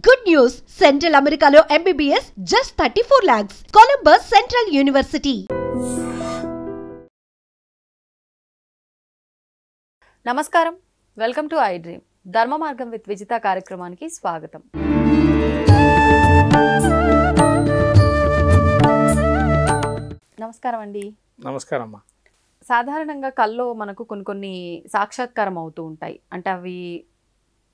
Good news! Central Americano MBBS just 34 lakhs. Columbus Central University. నమస్కారం, welcome to I dream. ధర్మ మార్గం with Vijitha కార్యక్రమానికి స్వాగతం. నమస్కారం అండి. నమస్కారం అమ్మా. సాధారణంగా కల్లో మనకు కొన్ని సాక్షాత్కారం అవుతూ ఉంటాయి. అంటే అవి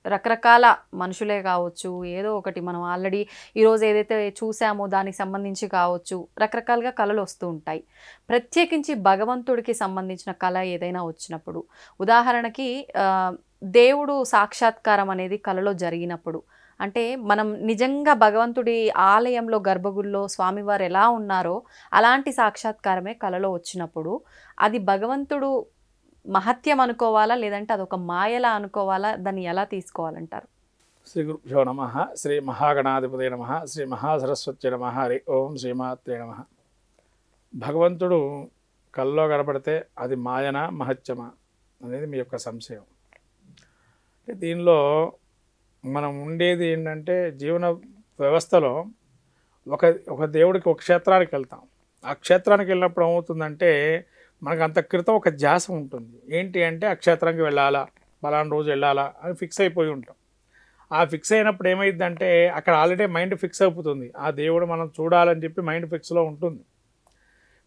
రకరకాల మనుషులే కావచ్చు, ఏదో ఒకటి మనం ఆల్రెడీ ఈరోజు ఏదైతే చూసామో దానికి సంబంధించి కావచ్చు, రకరకాలుగా కళలు వస్తూ ఉంటాయి. ప్రత్యేకించి భగవంతుడికి సంబంధించిన కళ ఏదైనా వచ్చినప్పుడు, ఉదాహరణకి దేవుడు సాక్షాత్కారం అనేది కళలో జరిగినప్పుడు, అంటే మనం నిజంగా భగవంతుడి ఆలయంలో గర్భగుడిలో స్వామివారు ఎలా ఉన్నారో అలాంటి సాక్షాత్కారమే కళలో వచ్చినప్పుడు, అది భగవంతుడు మహత్యం అనుకోవాలా, లేదంటే అదొక మాయలా అనుకోవాలా, దాన్ని ఎలా తీసుకోవాలంటారు? శ్రీ గురుభ్యో నమః. శ్రీ మహాగణాధిపతయ నమః. శ్రీ మహాసరస్వతి నమః. హరి ఓం శ్రీమాత్రే నమః. భగవంతుడు కల్లో కనబడితే అది మాయనా మహత్యమా అనేది మీ యొక్క సంశయం. దీనిలో మనం ఉండేది ఏంటంటే, జీవన వ్యవస్థలో ఒక దేవుడికి ఒక క్షేత్రానికి వెళ్తాం. ఆ క్షేత్రానికి వెళ్ళినప్పుడు ఏమవుతుందంటే, మనకు అంత క్రితం ఒక ధ్యాస ఉంటుంది. ఏంటి అంటే, ఆ క్షేత్రానికి వెళ్ళాలా, పలానా రోజు వెళ్ళాలా అని ఫిక్స్ అయిపోయి ఉంటాం. ఆ ఫిక్స్ అయినప్పుడు ఏమైందంటే, అక్కడ ఆల్రెడీ మైండ్ ఫిక్స్ అయిపోతుంది. ఆ దేవుడు మనం చూడాలని చెప్పి మైండ్ ఫిక్స్లో ఉంటుంది.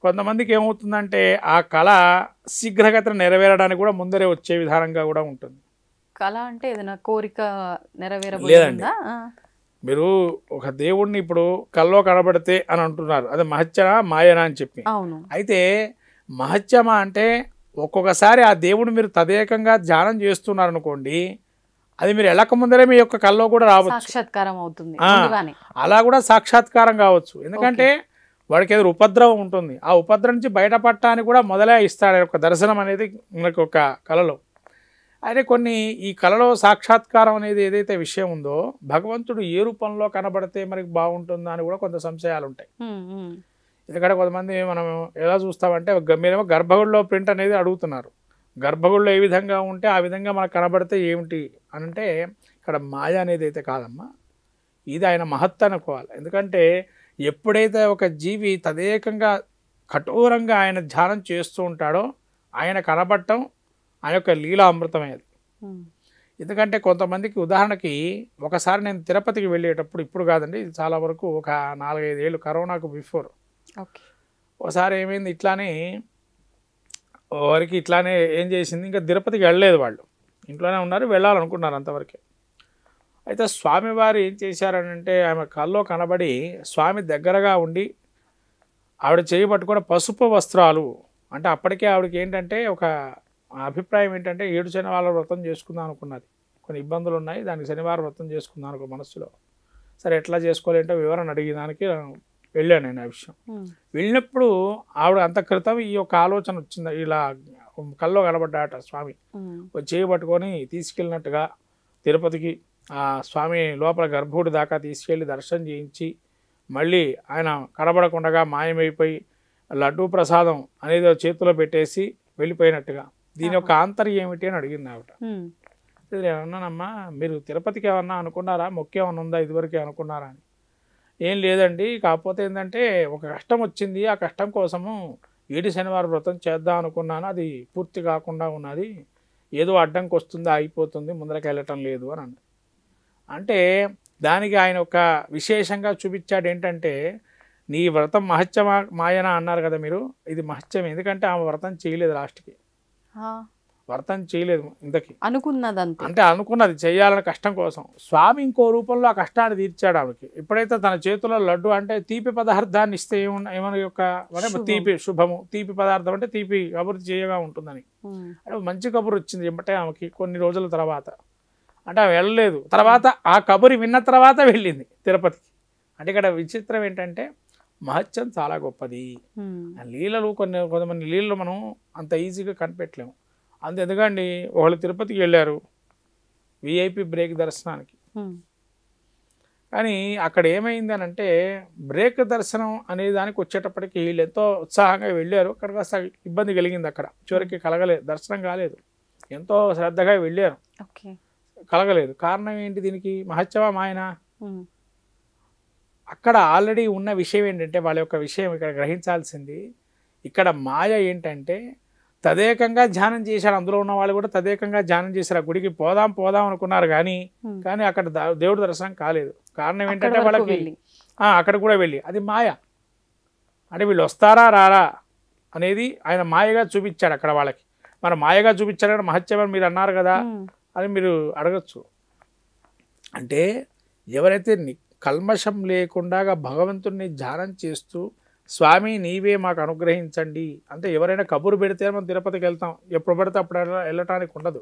కొంతమందికి ఏమవుతుందంటే, ఆ కళ శీఘ్రగతిన నెరవేరడానికి కూడా ముందరే వచ్చే విధానంగా కూడా ఉంటుంది. కళ అంటే ఏదైనా కోరిక లేదండి. నెరవేరబోతుందా? మీరు ఒక దేవుడిని ఇప్పుడు కల్లో కనబడితే అని అంటున్నారు, అది మహత్యమా మాయనా అని చెప్పి. అవును. అయితే మహత్యమా అంటే, ఒక్కొక్కసారి ఆ దేవుడు మీరు తదేకంగా ధ్యానం చేస్తున్నారు అనుకోండి, అది మీరు వెళ్ళక ముందరే మీ యొక్క కల్లో కూడా రావచ్చు, సాక్షాత్కారం అవుతుంది ముందుగానే. అలా కూడా సాక్షాత్కారం కావచ్చు. ఎందుకంటే వాడికి ఏదో ఉపద్రవం ఉంటుంది, ఆ ఉపద్రవం నుంచి బయటపడటానికి కూడా మొదలే ఇస్తాడు ఒక దర్శనం అనేది మనకు ఒక కళలో. అయితే కొన్ని ఈ కళలో సాక్షాత్కారం అనేది ఏదైతే విషయం ఉందో, భగవంతుడు ఏ రూపంలో కనబడితే మనకి బాగుంటుందా అని కూడా కొంత సంశయాలు ఉంటాయి. ఎందుకంటే కొంతమంది మనం ఎలా చూస్తామంటే, మీరేమో గర్భగుడిలో ప్రింట్ అనేది అడుగుతున్నారు. గర్భగుడిలో ఏ విధంగా ఉంటే ఆ విధంగా మనకు కనబడితే ఏమిటి అని అంటే, ఇక్కడ మాయ అనేది అయితే కాదమ్మా, ఇది ఆయన మహత్త అనుకోవాలి. ఎందుకంటే ఎప్పుడైతే ఒక జీవి తదేకంగా కఠోరంగా ఆయన ధ్యానం చేస్తూ ఉంటాడో, ఆయన కనబడటం ఆయన యొక్క లీలా అమృతమేది. ఎందుకంటే కొంతమందికి, ఉదాహరణకి ఒకసారి నేను తిరుపతికి వెళ్ళేటప్పుడు, ఇప్పుడు కాదండి, ఇది చాలా వరకు ఒక 4-5 ఏళ్ళు, కరోనాకు బిఫోర్, ఒకసారి ఏమైంది, ఇట్లానే వారికి ఇట్లానే ఏం చేసింది, ఇంకా తిరుపతికి వెళ్ళలేదు, వాళ్ళు ఇంట్లోనే ఉన్నారు, వెళ్ళాలనుకున్నారు అంతవరకే. అయితే స్వామివారు ఏం చేశారనంటే, ఆమె కల్లో కనబడి స్వామి దగ్గరగా ఉండి ఆవిడ చేయబట్టుకుని పసుపు వస్త్రాలు, అంటే అప్పటికే ఆవిడకి ఏంటంటే ఒక అభిప్రాయం ఏంటంటే, 7 శనివారాల వ్రతం చేసుకుందాం అనుకున్నది. కొన్ని ఇబ్బందులు ఉన్నాయి, దానికి శనివారం వ్రతం చేసుకుందాం అనుకో మనసులో. సరే ఎట్లా చేసుకోవాలంటే వివరణ అడిగేదానికి వెళ్ళాను నేను. ఆ విషయం వెళ్ళినప్పుడు ఆవిడ అంత క్రితం ఈ యొక్క ఆలోచన వచ్చింది, ఇలా కల్లో కనబడ్డాట స్వామి. చేయబట్టుకొని తీసుకెళ్ళినట్టుగా తిరుపతికి ఆ స్వామి లోపల గర్భగుడి దాకా తీసుకెళ్ళి దర్శనం చేయించి, మళ్ళీ ఆయన కనబడకుండా మాయమైపోయి లడ్డూ ప్రసాదం అనేది చేతిలో పెట్టేసి వెళ్ళిపోయినట్టుగా. దీని యొక్క ఆంతర్యం ఏమిటి అని అడిగింది ఆవిడ. నేను అన్నానమ్మా, మీరు తిరుపతికి ఏమన్నా అనుకున్నారా, మొక్కు ఏమన్నా ఉందా ఇదివరకే అనుకున్నారా అని. ఏం లేదండి, కాకపోతే ఏంటంటే ఒక కష్టం వచ్చింది, ఆ కష్టం కోసము 7 శనివారం వ్రతం చేద్దాం అనుకున్నాను, అది పూర్తి కాకుండా ఉన్నది, ఏదో అడ్డంకి వస్తుంది, అయిపోతుంది, ముందరకు వెళ్ళటం లేదు అని అన్న. అంటే దానికి ఆయన ఒక విశేషంగా చూపించాడు ఏంటంటే, నీ వ్రతం మహత్యమా మాయనా అన్నారు కదా మీరు, ఇది మహత్యం. ఎందుకంటే ఆమె వ్రతం చేయలేదు, లాస్ట్కి వ్రతం చేయలేదు ఇంతకి, అనుకున్నదంతే. అంటే అనుకున్నది చేయాలని కష్టం కోసం. స్వామి ఇంకో రూపంలో ఆ కష్టాన్ని తీర్చాడు ఆమెకి. ఎప్పుడైతే తన చేతిలో లడ్డు, అంటే తీపి పదార్థాన్ని ఇస్తే ఏమన్నా యొక్క తీపి శుభము, తీపి పదార్థం అంటే తీపి కబురు చేయగా ఉంటుందని, అంటే మంచి కబురు వచ్చింది ఏమంటే ఆమెకి కొన్ని రోజుల తర్వాత. అంటే ఆమె వెళ్ళలేదు, తర్వాత ఆ కబురు విన్న తర్వాత వెళ్ళింది తిరుపతికి. అంటే ఇక్కడ విచిత్రం ఏంటంటే, మహత్యం చాలా గొప్పది. లీలలు కొంతమంది లీలలు మనం అంత ఈజీగా కనిపెట్టలేము. ఎందుకండి, వాళ్ళు తిరుపతికి వెళ్ళారు విఐపి బ్రేక్ దర్శనానికి, కానీ అక్కడ ఏమైంది అని అంటే, బ్రేక్ దర్శనం అనే దానికి వచ్చేటప్పటికి వీళ్ళు ఎంతో ఉత్సాహంగా వెళ్ళారు, అక్కడ కాస్త ఇబ్బంది కలిగింది, అక్కడ చివరికి కలగలేదు, దర్శనం కాలేదు. ఎంతో శ్రద్ధగా వెళ్ళారు, కలగలేదు. కారణం ఏంటి దీనికి? మహత్యమా మాయనా? అక్కడ ఆల్రెడీ ఉన్న విషయం ఏంటంటే వాళ్ళ యొక్క విషయం ఇక్కడ గ్రహించాల్సింది, ఇక్కడ మాయ ఏంటంటే తదేకంగా ధ్యానం చేశారు. అందులో ఉన్న వాళ్ళు కూడా తదేకంగా ధ్యానం చేశారు. ఆ గుడికి పోదాం పోదాం అనుకున్నారు కానీ అక్కడ దేవుడి దర్శనం కాలేదు. కారణం ఏంటంటే వాళ్ళకి అక్కడ కూడా వెళ్ళి అది మాయ. అంటే వీళ్ళు వస్తారా రారా అనేది ఆయన మాయగా చూపించాడు అక్కడ వాళ్ళకి. మరి మాయగా చూపించారు కదా మహత్యం మీరు అన్నారు కదా అని మీరు అడగచ్చు. అంటే ఎవరైతే కల్మషం లేకుండా భగవంతుడిని ధ్యానం చేస్తూ స్వామి నీవే మాకు అనుగ్రహించండి అంటే, ఎవరైనా కబురు పెడితే మనం తిరుపతికి వెళ్తాం, ఎప్పుడు పడితే అప్పుడు వెళ్ళటానికి ఉండదు.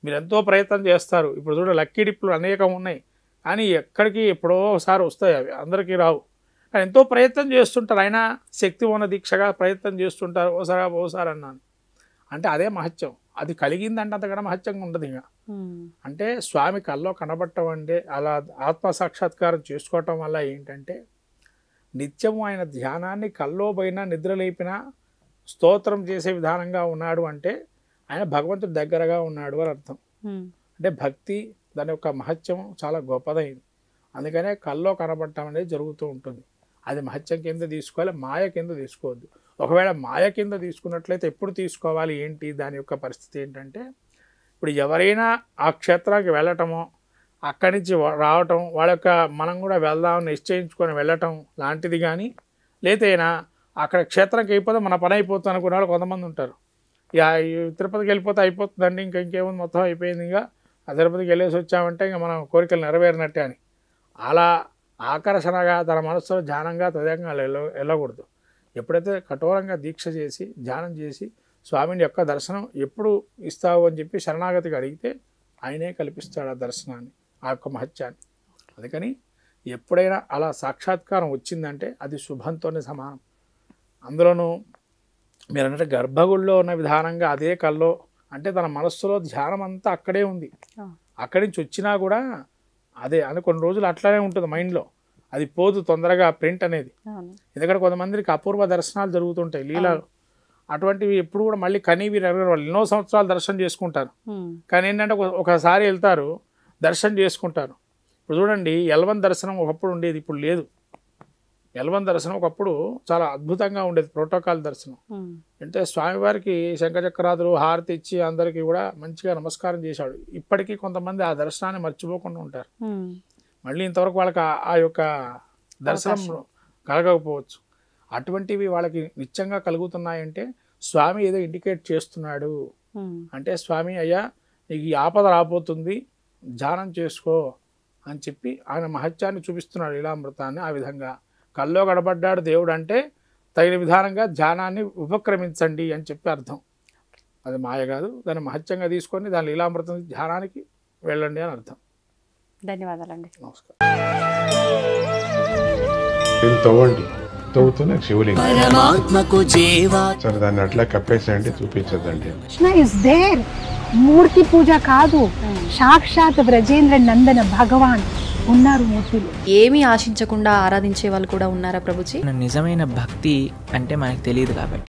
మీరు ఎంతో ప్రయత్నం చేస్తారు. ఇప్పుడు చూడ లక్కీ డిప్పులు అనేకం ఉన్నాయి కానీ ఎక్కడికి ఎప్పుడో ఒకసారి వస్తాయి, అవి అందరికీ రావు. కానీ ఎంతో ప్రయత్నం చేస్తుంటారు. అయినా శక్తి ఉన్న దీక్షగా ప్రయత్నం చేస్తుంటారు. ఓసారి అన్నాను అంటే అదే మహత్యం. అది కలిగిందంటే అంతకన్నా మహత్యంగా ఉండదు. ఇంకా అంటే స్వామి కల్లో కనబడటం అంటే అలా ఆత్మ సాక్షాత్కారం చేసుకోవటం వల్ల ఏంటంటే నిత్యము ఆయన ధ్యానాన్ని కల్లో పోయినా నిద్రలేపినా స్తోత్రం చేసే విధానంగా ఉన్నాడు అంటే ఆయన భగవంతుడి దగ్గరగా ఉన్నాడు అని అర్థం. అంటే భక్తి దాని యొక్క మహత్యం చాలా గొప్పదైంది. అందుకనే కల్లో కనబడటం అనేది జరుగుతూ ఉంటుంది. అది మహత్యం కింద తీసుకోవాలి, మాయ కింద తీసుకోవద్దు. ఒకవేళ మాయ కింద తీసుకున్నట్లయితే ఎప్పుడు తీసుకోవాలి ఏంటి దాని యొక్క పరిస్థితి ఏంటంటే, ఇప్పుడు ఎవరైనా ఆ క్షేత్రానికి వెళ్ళటమో అక్కడి నుంచి రావటం వాళ్ళ యొక్క మనం కూడా వెళ్దామని నిశ్చయించుకొని వెళ్ళటం లాంటిది కానీ, లేతైనా అక్కడ క్షేత్రంకి అయిపోతే మన పని అయిపోతుంది అనుకునే వాళ్ళు కొంతమంది ఉంటారు. ఇక తిరుపతికి వెళ్ళిపోతే అయిపోతుందండి, ఇంకేముంది మొత్తం అయిపోయింది, ఇంకా ఆ తిరుపతికి వెళ్ళేసి వచ్చామంటే ఇంకా మనం కోరికలు నెరవేరినట్టే అని అలా ఆకర్షణగా తన మనసులో ధ్యానంగా తదేకంగా వెళ్ళకూడదు. ఎప్పుడైతే కఠోరంగా దీక్ష చేసి ధ్యానం చేసి స్వామిని యొక్క దర్శనం ఎప్పుడు ఇస్తావు అని చెప్పి శరణాగతికి అడిగితే ఆయనే కల్పిస్తాడు ఆ దర్శనాన్ని, ఆ యొక్క మహత్యాన్ని. అందుకని ఎప్పుడైనా అలా సాక్షాత్కారం వచ్చిందంటే అది శుభంతోనే సమానం. అందులోనూ మీరు అంటే గర్భగుడిలో ఉన్న విధానంగా అదే కల్లో అంటే తన మనస్సులో ధ్యానం అంతా అక్కడే ఉంది. అక్కడి నుంచి వచ్చినా కూడా అదే అని కొన్ని రోజులు అట్లానే ఉంటుంది మైండ్లో, అది పోదు తొందరగా ప్రింట్ అనేది. ఎందుకంటే కొంతమందికి అపూర్వ దర్శనాలు జరుగుతుంటాయి లీలాలు, అటువంటివి ఎప్పుడు కూడా మళ్ళీ కనీవి వాళ్ళు ఎన్నో సంవత్సరాలు దర్శనం చేసుకుంటారు. కానీ ఏంటంటే ఒకసారి వెళ్తారు దర్శనం చేసుకుంటారు. ఇప్పుడు చూడండి ఎల్వన్ దర్శనం ఒకప్పుడు ఉండేది, ఇప్పుడు లేదు. ఎల్వన్ దర్శనం ఒకప్పుడు చాలా అద్భుతంగా ఉండేది, ప్రోటోకాల్ దర్శనం. అంటే స్వామివారికి శంఖచక్రాదులు హారతి ఇచ్చి అందరికీ కూడా మంచిగా నమస్కారం చేశాడు. ఇప్పటికీ కొంతమంది ఆ దర్శనాన్ని మర్చిపోకుండా ఉంటారు. మళ్ళీ ఇంతవరకు వాళ్ళకి ఆ యొక్క దర్శనం కలగకపోవచ్చు. అటువంటివి వాళ్ళకి నిత్యంగా కలుగుతున్నాయంటే స్వామి ఏదో ఇండికేట్ చేస్తున్నాడు. అంటే స్వామి అయ్యా నీకు ఈ ఆపద రాబోతుంది, ధ్యానం చేసుకో అని చెప్పి ఆయన మహత్యాన్ని చూపిస్తున్నాడు, లీలామృతాన్ని. ఆ విధంగా కల్లో గడబడ్డాడు దేవుడు అంటే తగిన విధానంగా ధ్యానాన్ని ఉపక్రమించండి అని చెప్పి అర్థం. అది మాయ కాదు, దాన్ని మహత్యంగా తీసుకొని దాని లీలామృతం ధ్యానానికి వెళ్ళండి అని అర్థం. ధన్యవాదాలండి. నమస్కారం. తవ్వండి, తవ్వుతున్న శివలింగం సరే దాన్ని అట్లా కప్పేసేయండి, చూపించదండి. కృష్ణ ఇస్ దేర్, మూర్తి పూజ కాదు, సాక్షాత్ బ్రజేంద్ర నందన భగవాన్ ఉన్నారు మూర్తిలో. ఏమీ ఆశించకుండా ఆరాధించే వాళ్ళు కూడా ఉన్నారా ప్రభుజీ? నిజమైన భక్తి అంటే మనకు తెలియదు కాబట్టి